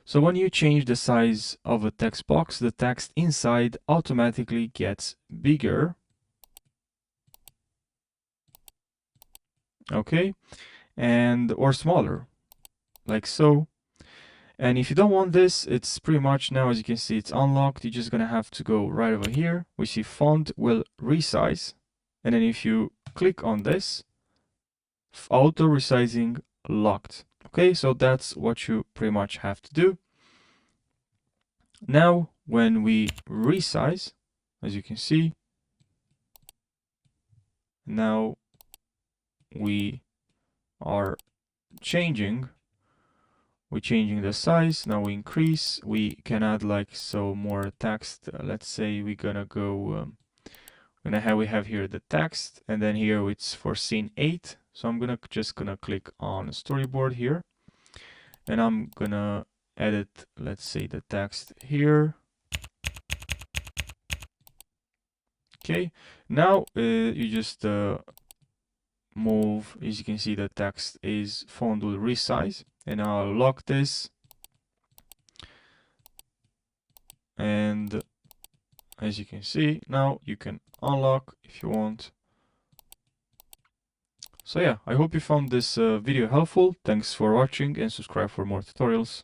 So when you change the size of a text box, the text inside automatically gets bigger. Okay, and or smaller, like so. And if you don't want this, it's pretty much now, as you can see, it's unlocked. You're just gonna have to go right over here. We see font will resize. And then if you click on this, auto resizing locked. Okay, so that's what you pretty much have to do. Now, when we resize, as you can see, now we are changing. We're changing the size. Now we increase. We can add like so more text. Let's say we're gonna go. We have here the text, and then here it's for scene 8. So I'm just gonna click on storyboard here, and I'm gonna edit, let's say, the text here. Okay, now you just move. As you can see, the text is font will resize, and I'll lock this. And as you can see, now you can unlock if you want. So yeah, I hope you found this video helpful. Thanks for watching and subscribe for more tutorials.